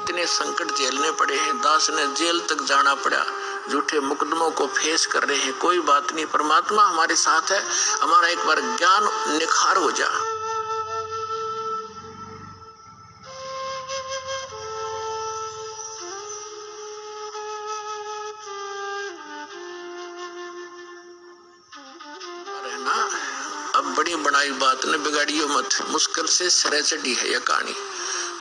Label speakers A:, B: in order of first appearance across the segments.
A: कितने संकट झेलने पड़े हैं। दास ने जेल तक जाना पड़ा, झूठे मुकदमों को फेस कर रहे हैं। कोई बात नहीं, परमात्मा हमारे साथ है। हमारा एक बार ज्ञान निखार हो जा। अब बड़ी बनाई बात ने बिगाड़ियो मत, मुश्किल से सिरे चढ़ी है यह कहानी।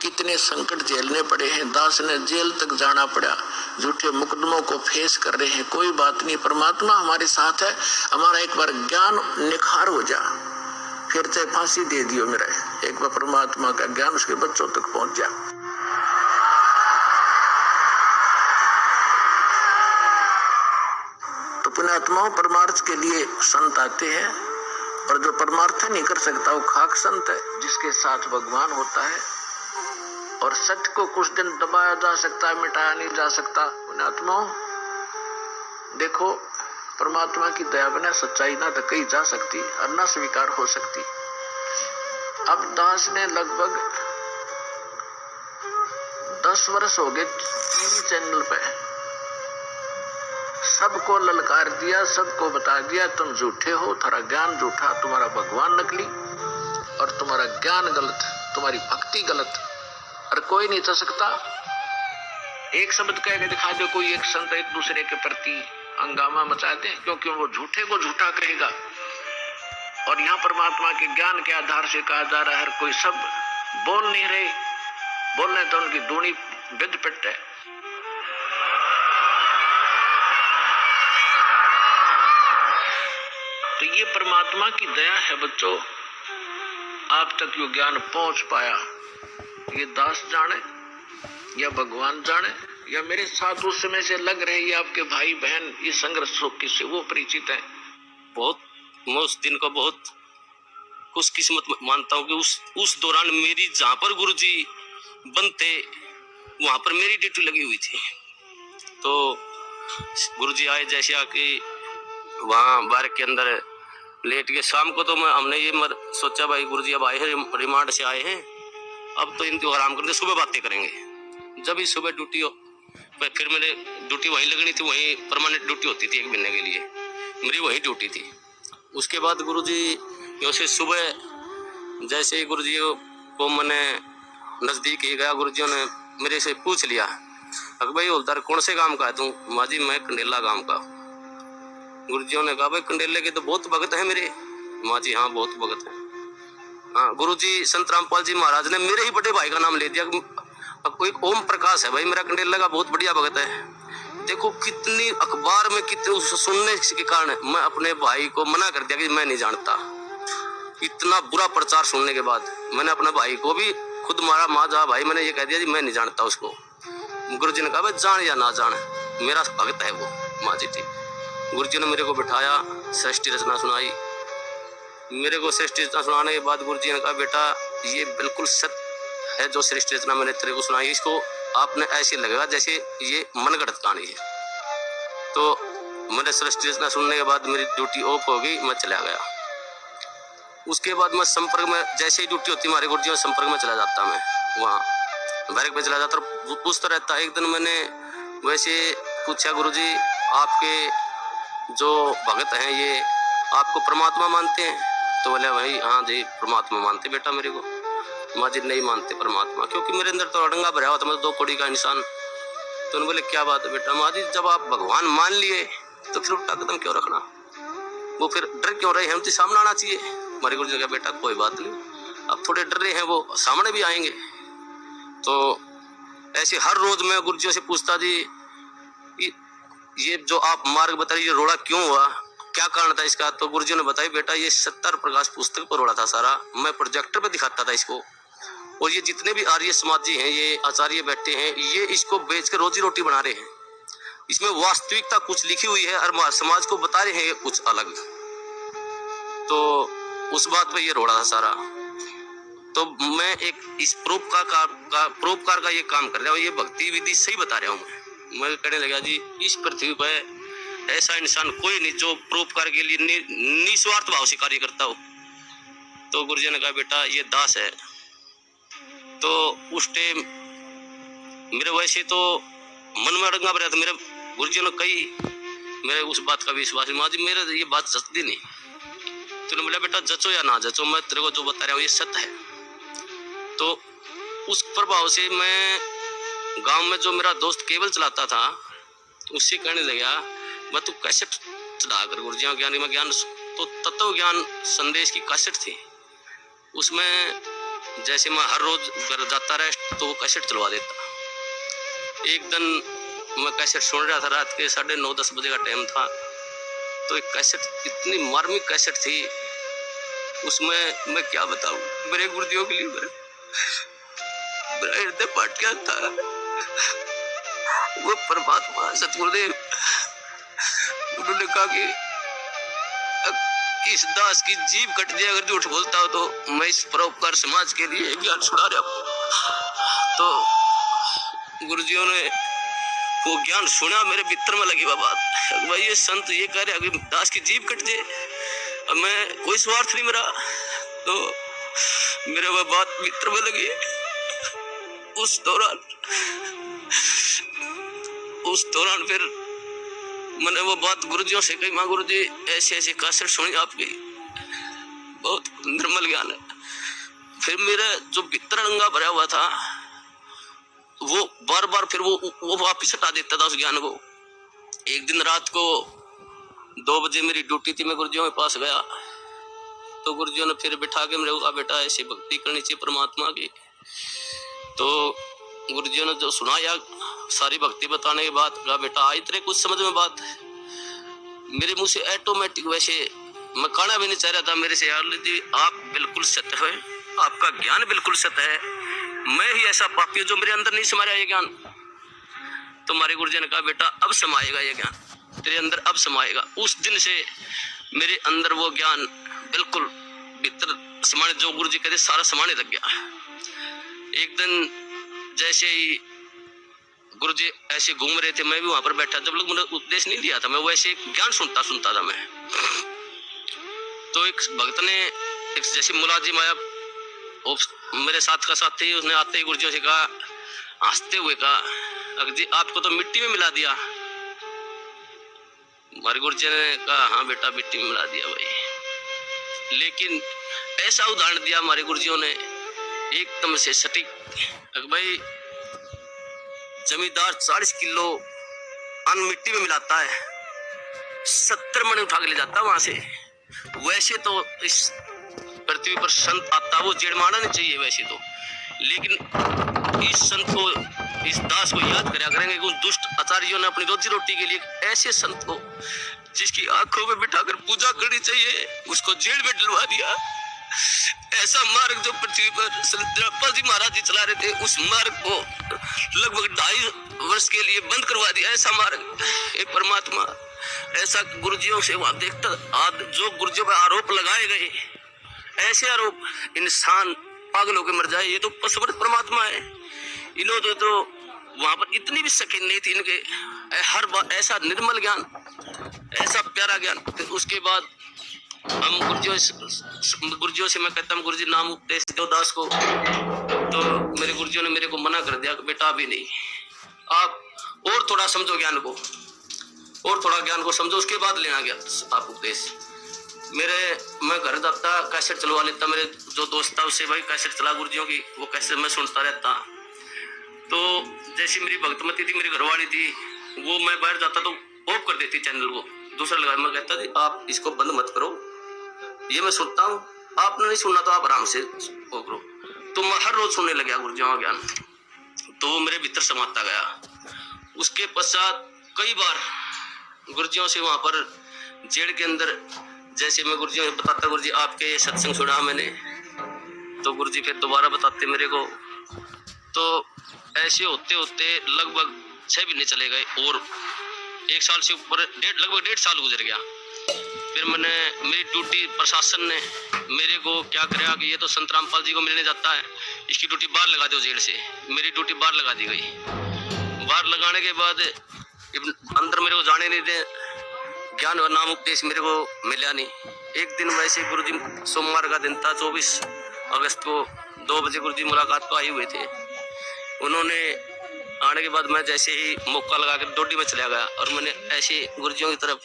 A: कितने संकट झेलने पड़े हैं। दास ने जेल तक जाना पड़ा, झूठे मुकदमों को फेस कर रहे हैं। कोई बात नहीं, परमात्मा हमारे साथ है। हमारा एक बार ज्ञान निखार हो जा, फिर चाहे फांसी दे दियो मेरा, एक बार परमात्मा का ज्ञान उसके बच्चों तक पहुंच जा। तो पुण्यात्माओं, परमार्थ के लिए संत आते हैं, और जो परमार्थ नहीं कर सकता वो खाक संत है, जिसके साथ भगवान होता है। और सत्य को कुछ दिन दबाया जा सकता है, मिटाया नहीं जा सकता। पुण्यात्माओं देखो, परमात्मा की दया बिना सच्चाई ना तो कही जा सकती और ना स्वीकार हो सकती। अब दास ने लगभग 10 वर्ष हो गए टीवी चैनल पे सबको ललकार दिया, सबको बता दिया तुम झूठे हो, तुम्हारा ज्ञान झूठा, तुम्हारा भगवान नकली और तुम्हारा ज्ञान गलत, तुम्हारी भक्ति गलत, और कोई नहीं चल सकता। एक शब्द कह के दिखा दो, कोई एक संत एक दूसरे के प्रति हंगामा मचा दे, क्योंकि वो झूठे को झूठा कहेगा। और यहाँ परमात्मा के ज्ञान के आधार से कहा जा रहा है, हर कोई सब बोल नहीं रहे, बोलने तो उनकी दूनी विद पिट है। तो ये परमात्मा की दया है बच्चों, आप तक यो ज्ञान पहुंच पाया। ये दास जाने या भगवान जाने या मेरे साथ उस समय से लग रहे ये आपके भाई बहन, ये संघर्ष किससे वो परिचित है।
B: बहुत मैं उस दिन को बहुत खुशकिस्मत मानता हूँ कि उस दौरान मेरी जहाँ पर गुरुजी बनते वहाँ पर मेरी ड्यूटी लगी हुई थी। तो गुरुजी आए, जैसे आके वहाँ बार के अंदर लेट के शाम को, तो हमने ये सोचा भाई गुरुजी अब आए हैं, रिमांड से आए हैं, अब तो इनको आराम करते, सुबह बातें करेंगे। जब ही सुबह ड्यूटी हो, फिर मेरे ड्यूटी वहीं लगनी थी, वहीं परमानेंट ड्यूटी होती थी 1 महीने के लिए, मेरी वही ड्यूटी थी। उसके बाद गुरुजी से सुबह जैसे ही गुरुजी को मैंने नज़दीक ही गया, गुरुजियों ने मेरे से पूछ लिया, अगर भाई हवलदार कौन से काम का है तू? माजी मैं कंडेला काम का। गुरुजियों ने कहा भाई कंडेले के तो बहुत भगत है मेरे। माजी हाँ बहुत भगत है। हाँ, गुरुजी संत रामपाल जी महाराज ने मेरे ही बड़े भाई का नाम ले दिया। अब कोई ओम प्रकाश है भाई मेरा कंडेला का बहुत बढ़िया भगत है। देखो कितनी अखबार में कितने सुनने के कारण मैं अपने भाई को मना कर दिया कि मैं नहीं जानता। इतना बुरा प्रचार सुनने के बाद मैंने अपने भाई को भी खुद मारा, माँ जा भाई, मैंने ये कह दिया जी मैं नहीं जानता उसको। गुरुजी ने कहा भाई जान या ना जान मेरा भगत है वो। माँ जी थी। गुरुजी ने मेरे को बिठाया, सृष्टि रचना सुनाई। मेरे को सृष्टि रचना सुनाने के बाद गुरुजी ने कहा बेटा ये बिल्कुल सत्य है जो सृष्टि रचना मैंने तेरे को सुनाई, इसको आपने ऐसे लगेगा जैसे ये मनगढ़ंत कहानी है। तो मैंने सृष्टि रचना सुनने के बाद मेरी ड्यूटी ऑफ हो गई, मैं चला गया। उसके बाद मैं संपर्क में, जैसे ही ड्यूटी होती हमारे गुरुजी संपर्क में चला जाता, मैं वहाँ बैरक पे चला जाता और पूछता रहता। एक दिन मैंने वैसे पूछा गुरुजी आपके जो भगत हैं ये आपको परमात्मा मानते हैं? तो बोले भाई हाँ जी परमात्मा मानते बेटा मेरे को। माँ जी नहीं मानते परमात्मा, क्योंकि मेरे अंदर तो अड़ंगा भरा हुआ था, मैं 2 कौड़ी का इंसान। तो उन्होंने बोले क्या बात है बेटा? माँ जी जब आप भगवान मान लिए तो फिर उल्टा कदम क्यों रखना, वो फिर डर क्यों रहे, हम तो सामने आना चाहिए। हमारे गुरु जी ने कहा बेटा कोई बात नहीं, अब थोड़े डर रहे हैं वो सामने भी आएंगे। तो ऐसे हर रोज मैं गुरुजियों से पूछता जी ये जो आप मार्ग बता रही, ये रोड़ा क्यों हुआ, क्या कारण था इसका? तो गुरुजियों ने बताया बेटा ये 70 प्रकाश पुस्तक पर रोड़ा था सारा, मैं प्रोजेक्टर पे दिखाता था इसको, और ये जितने भी आर्य समाजी हैं, ये आचार्य बैठे हैं, ये इसको बेचकर रोजी रोटी बना रहे हैं। इसमें वास्तविकता कुछ लिखी हुई है और समाज को बता रहे हैं कुछ अलग। तो उस बात पे ये रोड़ा था सारा। तो मैं एक इस परोपकार का ये काम कर रहा हूँ, ये भक्ति विधि सही बता रहा हूँ। मैं कहने लगा जी इस पृथ्वी पर ऐसा इंसान कोई नहीं जो परोपकार के लिए निस्वार्थ भाव से कार्य करता हो। तो गुरुजी ने कहा बेटा ये दास है। तो उस टाइम मेरे वैसे तो मन में अड़ंगा भरा था। मेरे गुरुजी ने कही, मेरे उस बात का विश्वास माँ जी मेरे ये बात जचती नहीं। तूने बोला बेटा जचो या ना जचो, मैं तेरे को जो बता रहा हूँ ये सत्य है। तो उस प्रभाव से मैं गांव में जो मेरा दोस्त केबल चलाता था उससे कहने लगा, मैं तू कैसेट चला कर गुरुजी ज्ञान में ज्ञान, तो तत्व ज्ञान संदेश की कैसेट थी। उसमें जैसे मैं हर रोज घर जाता रहा तो वो कैसेट चलवा देता। एक दिन मैं कैसेट सुन रहा था, रात के 9:30-10 बजे का टाइम था। तो एक कैसेट, इतनी मार्मिक कैसेट थी, उसमें मैं क्या बताऊं, मेरे गुरुजियों के लिए मेरा हृदय फट गया था। वो परमात्मा सतगुरुदेव उन्होंने कहा कि इस दास की जीभ कट जाए अगर झूठ बोलता हो तो मैं इस परोपकार समाज के लिए ज्ञान सुना रहा हूं। तो गुरुजियों ने वो ज्ञान सुना, मेरे भीतर में लगी बात, भाई ये संत ये कह रहे अगर दास की जीभ कट जाए, अब मैं कोई स्वार्थ नहीं मेरा, तो मेरे वह बात भीतर में लगी। उस दौरान फिर मैंने वो बात गुरुजियों से कही, माँ गुरुजी ऐसे ऐसे कैसेट सुनी आपकी, बहुत निर्मल ज्ञान है। फिर मेरा जो भीतर अंगा भरा हुआ था वो बार बार फिर वो वापिस हटा देता था उस ज्ञान को। एक दिन रात को 2 बजे मेरी ड्यूटी थी, मैं गुरुजियों के पास गया तो गुरुजियों ने फिर बिठा के मेरे को कहा, बेटा ऐसी भक्ति करनी चाहिए परमात्मा की। तो गुरुजियों ने जो सुनाया सारी भक्ति बताने के बाद कहा, बेटा आई तेरे कुछ समझ में बात। मेरे मुंह से ऑटोमेटिक, वैसे मैं कहना भी नहीं चाह रहा था मेरे से, यार जी आप बिल्कुल सत्य है, आपका ज्ञान बिल्कुल सत्य है, मैं ही ऐसा पापी हूं जो मेरे अंदर नहीं समाया ये ज्ञान। तो हमारे गुरुजी ने कहा, बेटा अब समाएगा ये ज्ञान तेरे अंदर, अब समाएगा। उस दिन से मेरे अंदर वो ज्ञान बिल्कुल भीतर समाने, जो गुरुजी कहते सारा समाने लग गया। एक दिन जैसे ही गुरुजी ऐसे घूम रहे थे, मैं भी वहां पर बैठा, जब लोग मैंने उपदेश नहीं दिया था, मैं वैसे ज्ञान सुनता था मैं। तो एक भक्त ने एक जैसे मुलाजिम आया, मेरे साथ का साथी, उसने आते ही गुरुजियों से कहा, हंसते हुए कहा, अगर जी आपको तो मिट्टी में मिला दिया। हमारे गुरुजी ने कहा, हाँ बेटा मिट्टी में मिला दिया भाई। लेकिन ऐसा उदाहरण दिया हमारे गुरुजियों ने एकदम से सटीक, भाई जमींदार 40 किलो अन्न मिट्टी में मिलाता है, 70 मण उठा के ले जाता है वहां से। वैसे तो इस पृथ्वी पर संत आता वो जेड़ मारना नहीं चाहिए वैसे तो, लेकिन इस संत को, इस दास को याद करा करेंगे कि उस दुष्ट आचार्यों ने अपनी रोजी रोटी के लिए ऐसे संत को जिसकी आंखों में बिठाकर पूजा करनी चाहिए उसको जेल में डलवा दिया। ऐसा मार्ग जो पृथ्वी पर जयपाल जी महाराज जी चला रहे थे, उस मार्ग को लगभग 2.5 वर्ष के लिए बंद करवा दिया। ऐसा मार्ग, एक परमात्मा ऐसा गुरुजियों से वहां देखता, आज जो गुरुजियों पर आरोप लगाए गए, ऐसे आरोप इंसान पागल होकर मर जाए, ये तो पशुवत परमात्मा है। इन्होंने तो वहां पर इतनी भी शकीन नहीं थी इनके, हर बात ऐसा निर्मल ज्ञान, ऐसा प्यारा ज्ञान। फिर उसके बाद हम गुरुजियों से मैं कहता हूँ, गुरुजी नाम उपदेश दो दास को, तो मेरे गुरुजियों ने मेरे को मना कर दिया कि बेटा अभी नहीं, आप और थोड़ा समझो ज्ञान को, और थोड़ा ज्ञान को समझो, उसके बाद लेना गया आप उपदेश। मैं घर जाता कैसेट चलवा लेता, मेरे जो दोस्त था उससे, भाई कैसेट चला गुरुजियों की, वो कैसेट मैं सुनता रहता। तो जैसी मेरी भक्तमती थी, मेरी घरवाली थी, वो मैं बाहर जाता तो ऑफ कर देती चैनल को, दूसरा लगा। मैं कहता थी आप इसको बंद मत करो, ये मैं सुनता हूँ, आपने नहीं सुनना तो आप आराम से वो करो। तो मैं हर रोज सुनने लगा गुरुजियों का ज्ञान, तो वो मेरे भीतर समाता गया। उसके पश्चात कई बार गुरुजियों से वहां पर जेड़ के अंदर, जैसे मैं गुरुजियों को बताता, गुरुजी आपके ये सत्संग सुना मैंने, तो गुरुजी फिर दोबारा बताते मेरे को। तो ऐसे होते होते लगभग 6 महीने चले गए और 1 साल से ऊपर लगभग 1.5 साल गुजर गया। फिर मैंने, मेरी ड्यूटी प्रशासन ने मेरे को क्या कराया कि ये तो संत रामपाल जी को मिलने जाता है, इसकी ड्यूटी बाहर लगा दो जेल से। मेरी ड्यूटी बाहर लगा दी गई। बाहर लगाने के बाद अंदर मेरे को जाने नहीं दे, ज्ञान और नाम उपदेश मेरे को मिला नहीं। एक दिन वैसे गुरुजी, सोमवार का दिन था, 24 अगस्त को 2 बजे गुरुजी मुलाकात को आए हुए थे। उन्होंने आने के बाद मैं जैसे ही मौका लगा कर डोडी में चला गया और मैंने ऐसे गुरुजियों की तरफ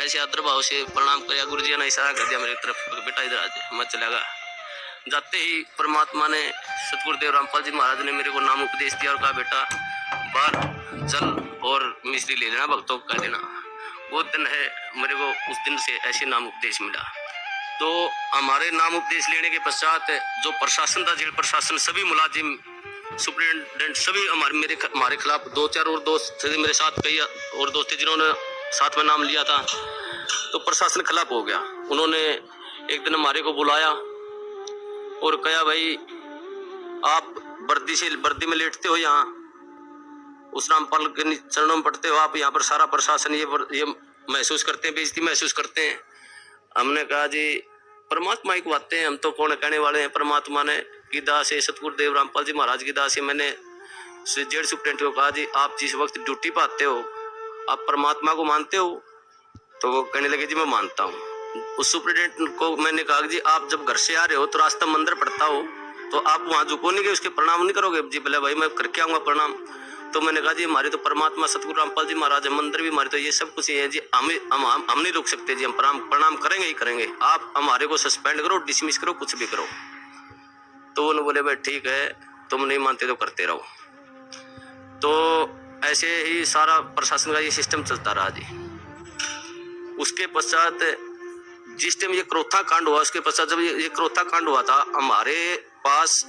B: ऐसे आदर भाव से प्रणाम किया। गुरुजी ने इशारा कर दिया मेरी तरफ, बेटा इधर आ जा। मैं चला गया। जाते ही परमात्मा ने, सतगुरुदेव रामपाल जी महाराज ने मेरे को नाम उपदेश दिया और कहा बेटा बाहर चल और मिश्री ले लेना, भक्तों को कह देना। वो दिन है, मेरे को उस दिन से ऐसे नाम उपदेश मिला। तो हमारे नाम उपदेश लेने के पश्चात जो प्रशासन था, जेल प्रशासन, सभी मुलाजिम, सुप्रिटेंडेंट, सभी हमारे खिलाफ 2-4 और दोस्त थे मेरे साथ, कई और दोस्त थे जिन्होंने साथ में नाम लिया था। तो प्रशासन खिलाफ हो गया। उन्होंने एक दिन हमारे को बुलाया और कहा भाई आप वर्दी में लेटते हो, यहाँ उस रामपाल के चरणों में पड़ते हो, आप यहाँ पर सारा प्रशासन ये महसूस करते हैं, बेइज्जती महसूस करते हैं। हमने कहा जी परमात्मा ही को आते हैं, हम तो कौन कहने वाले हैं। परमात्मा ने की दास से, सतगुरुदेव रामपाल जी महाराज की दास से मैंने जेल सुप्रिटेंडेंट को कहा जी आप जिस वक्त ड्यूटी पर आते हो आप परमात्मा को मानते हो? तो वो कहने लगे जी मैं मानता हूँ। उस सुप्रिटेंडेंट को मैंने कहा जी आप जब घर से आ रहे हो तो रास्ता मंदिर पड़ता हो तो आप वहाँ झुको नहीं गए, उसके प्रणाम नहीं करोगे? जी बोले भाई मैं करके आऊँगा प्रणाम। तो मैंने कहा जी हमारे तो परमात्मा सतगुरु रामपाल जी महाराज है, मंदिर भी हमारे, तो ये सब कुछ ही है जी, हम नहीं रुक सकते जी, हम प्रणाम करेंगे ही करेंगे। आप हमारे को सस्पेंड करो, डिसमिस करो, कुछ भी करो। तो उन्होंने बोले भाई ठीक है, तुम नहीं मानते तो करते रहो। तो ऐसे ही सारा प्रशासन का ये सिस्टम चलता रहा जी। उसके पश्चात जिस टाइम ये क्रोथा कांड हुआ, उसके पश्चात जब ये क्रोथा कांड हुआ था, हमारे पास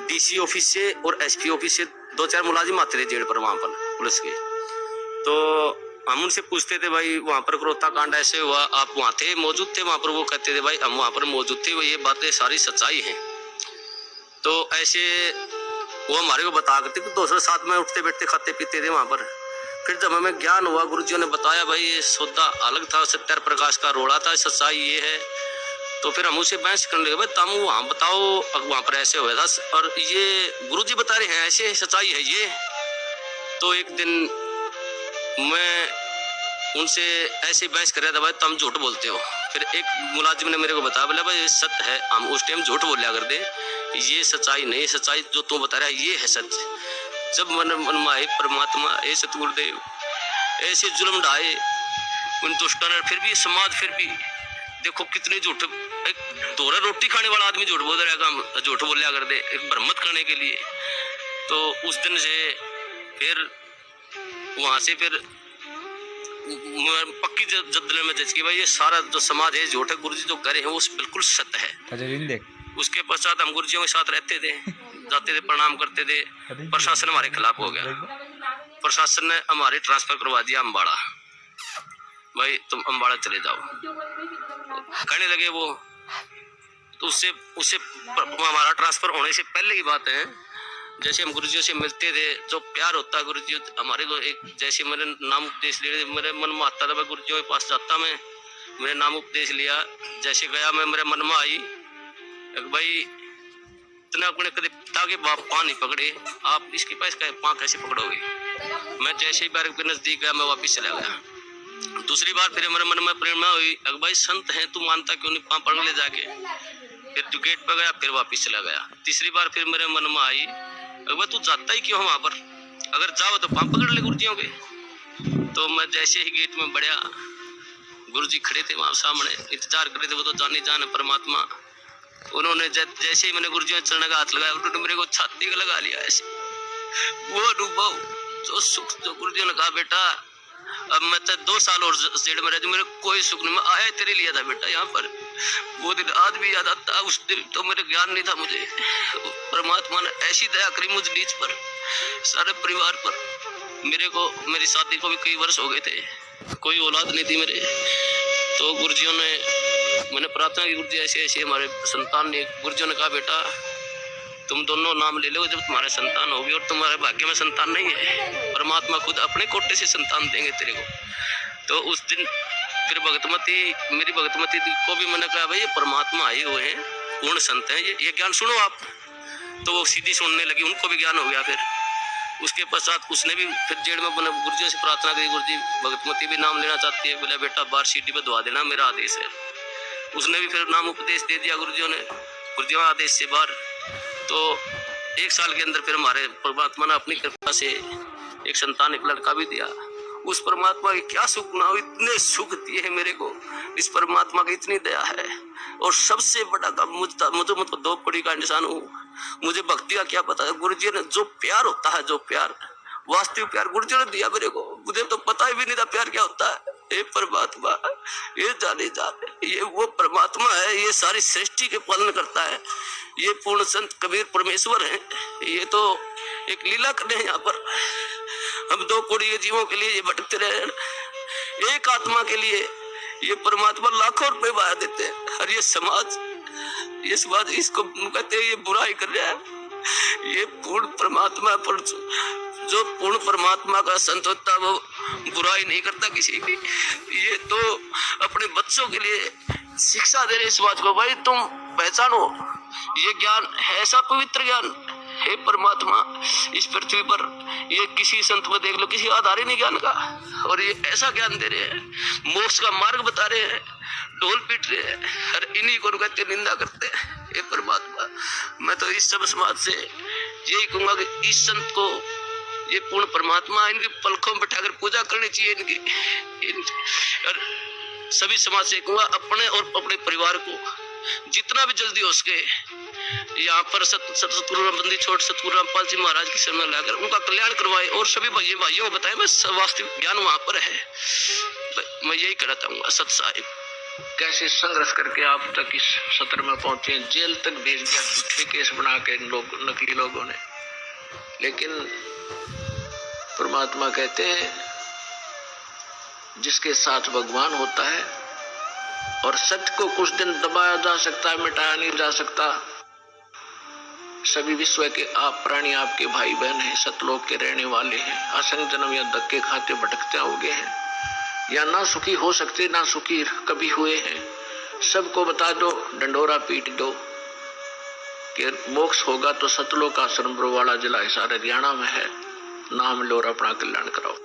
B: डीसी ऑफिस से और एसपी ऑफिस से 2-4 मुलाजिम आते थे जेल पर, वहां पर पुलिस के। तो हम उनसे पूछते थे भाई वहां पर क्रोथा कांड ऐसे हुआ, आप वहां थे, मौजूद थे वहां पर? वो कहते थे भाई हम वहां पर मौजूद थे, ये बातें सारी सच्चाई है। तो ऐसे वो हमारे को बता करते कि दोस्तों साथ में उठते बैठते खाते पीते थे वहां पर। फिर जब हमें ज्ञान हुआ, गुरुजियों ने बताया भाई ये सौदा अलग था, सत्यर प्रकाश का रोड़ा था, सच्चाई ये है। तो फिर हम उसे बहस करने लगे, भाई तुम वहां बताओ वहां पर ऐसे हुआ था और ये गुरुजी बता रहे हैं ऐसे, सच्चाई है ये। तो एक दिन मैं उनसे ऐसे बहस कर रहा था, भाई तुम झूठ बोलते हो। फिर एक मुलाजिम ने मेरे को बताया, बोला भाई ये सत्य है, हम उस टाइम झूठ बोलिया कर दे, ये सच्चाई नहीं, सच्चाई जो तू बता रहा है ये है सच। जब मन में आए परमात्मा ए सतगुरुदेव ऐसे जुल्म ढाए उन दुष्टों ने, फिर भी समाज, फिर भी देखो कितने झूठ, एक दोहरा रोटी खाने वाला आदमी झूठ बोल रहेगा, झूठ बोलिया कर दे एक भ्रमत करने के लिए। तो उस दिन से फिर वहां से फिर पक्की जद्दले में जज की भाई ये सारा जो समाज है झूठ है, गुरुजी जो करे हैं वो बिल्कुल सत्य है। उसके पश्चात हम गुरुजियों के साथ रहते थे, जाते थे, प्रणाम करते थे। प्रशासन हमारे खिलाफ हो गया, प्रशासन ने हमारे ट्रांसफर करवा दिया अम्बाड़ा, भाई तुम अम्बाड़ा चले जाओ कहने लगे वो। तो उससे हमारा ट्रांसफर होने से पहले की बात है, जैसे हम गुरुजियों से मिलते थे, जो प्यार होता है गुरुजी हमारे को, एक जैसे मैंने नाम उपदेश लिया, मेरे मन में आता था मैं गुरुजियों के पास जाता, मैंने नाम उपदेश लिया, जैसे गया मैं, मेरे मन में आई भाई इतना अपने कदे पिता के बाप पाँ नहीं पकड़े, आप इसके पास पाँ कैसे पकड़ोगे? मैं जैसे ही बार के नजदीक गया मैं वापिस चला गया। दूसरी बार फिर मेरे मन में प्रेरणा हुई, भाई संत है तू मानता क्यों नहीं, पाँ पकड़ ले जाके। फिर जो गेट पर गया फिर वापिस चला गया। तीसरी बार फिर मेरे मन में आई, भाई तू जाता ही क्यों वहां पर, अगर जाओ तो पाँ पकड़ ले गुरुजियों के। तो मैं जैसे ही गेट में बढ़िया, गुरुजी खड़े थे वहां सामने, इंतजार कर रहे थे, वो तो जाने जान परमात्मा। उन्होंने जैसे ही मैंने गुरुजी चरण का हाथ लगाया, उन्होंने मेरे को छाती का लगा लिया ऐसे। वो अनुभव जो सुख, जो गुरुजी ने कहा बेटा अब मैं तो 2 साल और जेल में रह मेरे कोई सुख नहीं, मैं आया तेरे लिए था बेटा यहाँ पर। वो दिन आज भी याद आता, उस दिन तो मेरे ज्ञान नहीं था मुझे, परमात्मा ने ऐसी दया करी मुझ नीच पर, सारे परिवार पर। मेरे को, मेरी शादी को भी कई वर्ष हो गए थे, कोई औलाद नहीं थी मेरे। तो गुरुजियों ने, मैंने प्रार्थना की गुरुजी ऐसे ऐसे हमारे संतान ने, गुरुजियों ने कहा बेटा तुम दोनों नाम ले लो, जब तुम्हारे संतान होगी और तुम्हारे भाग्य में संतान नहीं है, परमात्मा खुद अपने कोटे से संतान देंगे तेरे को। तो उस दिन फिर भगतमती, मेरी भगतमती को भी मैंने कहा भाई ये परमात्मा आए हुए हैं, पूर्ण संत हैं, ये ज्ञान सुनो आप। तो वो सीधी सुनने लगी, उनको भी ज्ञान हो गया। फिर उसके पश्चात उसने भी फिर जेल में गुरुजी से प्रार्थना करी, गुरुजी भगतमती भी नाम लेना चाहती है, बोला बेटा बाहर सीढ़ी पे दुआ देना, मेरा आदेश है। उसने भी फिर नाम उपदेश दे दिया गुरुजियों ने, गुरुजियों आदेश से बाहर। तो 1 साल के अंदर फिर हमारे परमात्मा ने अपनी कृपा से एक संतान, एक लड़का भी दिया। उस परमात्मा की क्या सुख ना हो, इतने सुख दिए हैं मेरे को, इस परमात्मा की इतनी दया है। और सबसे बड़ा काम मुझे मतलब 2 कड़ी का इंसान हूँ, मुझे भक्ति का क्या पता है। गुरु जी ने जो प्यार होता है, जो प्यार वास्तविक प्यार गुरु जी ने दिया मेरे को, मुझे तो पता ही भी नहीं था प्यार क्या होता है। ये परमात्मा, ये जाने ये वो परमात्मा है, ये सारी सृष्टि के पालन करता है। ये पूर्ण संत कबीर परमेश्वर है। ये तो एक लीला करने हैं यहाँ पर। हम 2 कोड़ीय जीवों के लिए ये भटकते रहे, एक आत्मा के लिए ये परमात्मा लाखों रुपए बहा देते हैं। और ये समाज इसको कहते हैं ये बुराई कर रहा है। ये पूर्ण परमात्मा पर, जो पूर्ण परमात्मा का संत होता है वो बुराई नहीं करता किसी की। ये तो अपने बच्चों के लिए शिक्षा दे रहे इस बात को, भाई तुम पहचानो ये ज्ञान है, ऐसा पवित्र ज्ञान हे परमात्मा इस पृथ्वी पर ये किसी संत में देख लो, किसी आधार ही नहीं ज्ञान का। और ये ऐसा ज्ञान दे रहे हैं, मोक्ष का मार्ग बता रहे हैं, ढोल पीट रहे हैं, और इन्हीं को कहते निंदा करते हैं। हे परमात्मा, मैं तो इस सब समाज से यही कहूंगा कि इस संत को, ये पूर्ण परमात्मा, इनकी पलकों में बैठाकर पूजा करनी चाहिए इनकी। और सभी समाज से कहूंगा अपने और अपने परिवार को जितना भी जल्दी हो सके यहाँ पर सतगुरु रामबंदी छोड़ सतगुरु रामपाल जी महाराज की शरण में लाकर उनका कल्याण करवाए। और सभी भाइयों को बताए बस वास्तविक ज्ञान वहां पर है। मैं यही कहना चाहूंगा। सत साहिब
A: कैसे संघर्ष करके आप तक इस सत्र में पहुंचे, जेल तक भेज दिया झूठे केस बना के नकली लोगों ने। लेकिन परमात्मा कहते हैं जिसके साथ भगवान होता है, और सत्य को कुछ दिन दबाया जा सकता है, मिटाया नहीं जा सकता। सभी विश्व के आप प्राणी आपके भाई बहन हैं, सतलोक के रहने वाले हैं। असंख्य जन्म या धक्के खाते भटकते होंगे हैं, या ना सुखी हो सकते, ना सुखी कभी हुए हैं। सबको बता दो, डंडोरा पीट दो कि मोक्ष होगा तो सतलोक आश्रम बरवाड़ा जिला हिसार हरियाणा में है। नाम लो और अपना कल्याण कराओ।